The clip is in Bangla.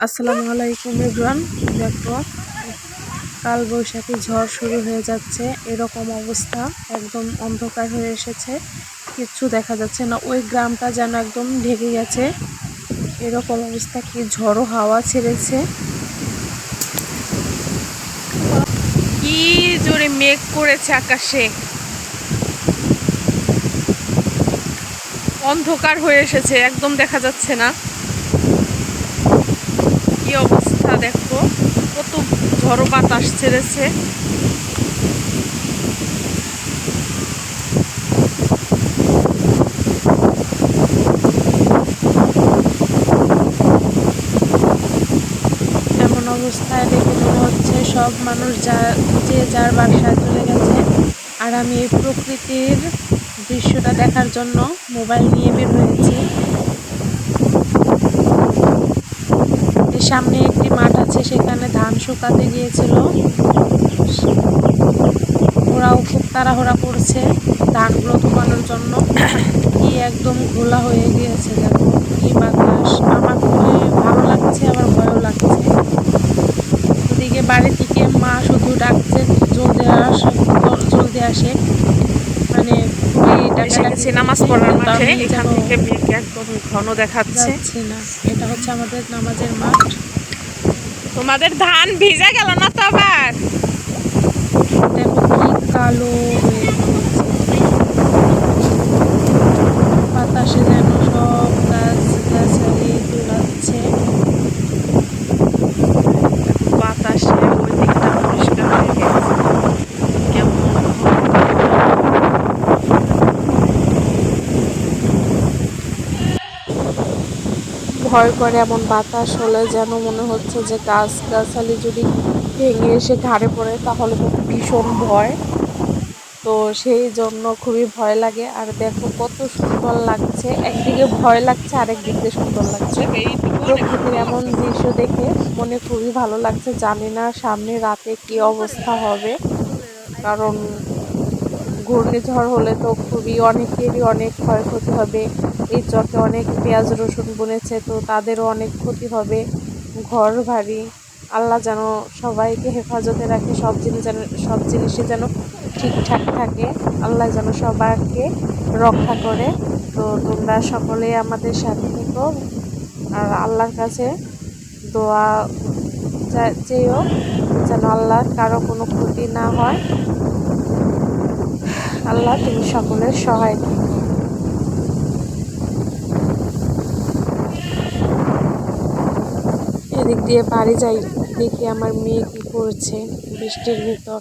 আসসালামু আলাইকুম এভরিওয়ান। দেখো, কাল বৈশাখী ঝড় শুরু হয়ে যাচ্ছে, এরকম অবস্থা, একদম অন্ধকার হয়ে এসেছে, কিচ্ছু দেখা যাচ্ছে না। ওই গ্রামটা যেন একদম ঢেকে গেছে, এরকম অবস্থা। কি ঝড়ো হাওয়া ছেড়েছে, কি জোরে মেঘ করেছে আকাশে, অন্ধকার হয়ে এসেছে, একদম দেখা যাচ্ছে না। কি অবস্থা দেখো, কত ঝড়ো বাতাস ছেড়েছে। এমন অবস্থায় দেখে মনে হচ্ছে সব মানুষ যে যার বাসায় চলে গেছে। আর আমি এই প্রকৃতির দৃশ্যটা দেখার জন্য মোবাইল নিয়ে বের হয়েছি। এর সামনে একটি মাঠ আছে, সেখানে ধান শুকাতে গিয়েছিল, ওরাও খুব তাড়াহুড়া করছে ধানগুলো শুকানোর জন্য। কি একদম ঘোলা হয়ে গিয়েছে, দেখো কি বাতাস। আমার খুবই ভালো লাগছে, আবার ভয়ও লাগছে। ওদিকে বাড়ি থেকে মা শুধু ডাকছে জলদি আসে, মানে খুবই ডাকাডাকি নামাজ পড়ার মাঠে। এখান থেকে মেঘ একদম ঘন দেখাচ্ছে। যাচ্ছি না। এটা হচ্ছে আমাদের নামাজের মাঠ। তোমাদের ধান ভিজে গেল না তো আবার? দেখো কি কালো হয়ে গিয়েছে, বাতাসে যেন সব গাছগাছালি দোলাচ্ছে। বাতাসে ওই দিকটা পরিষ্কার হয়ে গেছে, কেমন ভয় করে। এমন বাতাস হলে যেন মনে হচ্ছে যে গাছগাছালি যদি ভেঙে এসে ঘাড়ে পড়ে, তাহলে তো ভীষণ ভয়। তো সেই জন্য খুবই ভয় লাগে। আর দেখো কত সুন্দর লাগছে, একদিকে ভয় লাগছে, আরেক দিক দিয়ে সুন্দর লাগছে। প্রকৃতির এমন দৃশ্য দেখে মনে খুবই ভালো লাগছে। জানি না সামনে রাতে কি অবস্থা হবে, কারণ ঘূর্ণিঝড় হলে তো অনেকেরই অনেক ক্ষয়ক্ষতি হবে। এই চকে অনেক পেঁয়াজ রসুন বুনেছে, তো তাদেরও অনেক ক্ষতি হবে, ঘর বাড়ি। আল্লাহ যেন সবাইকে হেফাজতে রাখে, সব জিনিসই যেন ঠিকঠাক থাকে, আল্লাহ যেন সবাইকে রক্ষা করে। তো তোমরা সকলেই আমাদের সাথে থেকো, আর আল্লাহর কাছে দোয়া চেয়েও যেন আল্লাহ কারো কোনো ক্ষতি না হয়। আল্লাহ তুমি সকলের সহায় থেকো। এদিক দিয়ে বাড়ি যাই, দেখি আমার মেয়ে কি করছে বৃষ্টির ভিতর।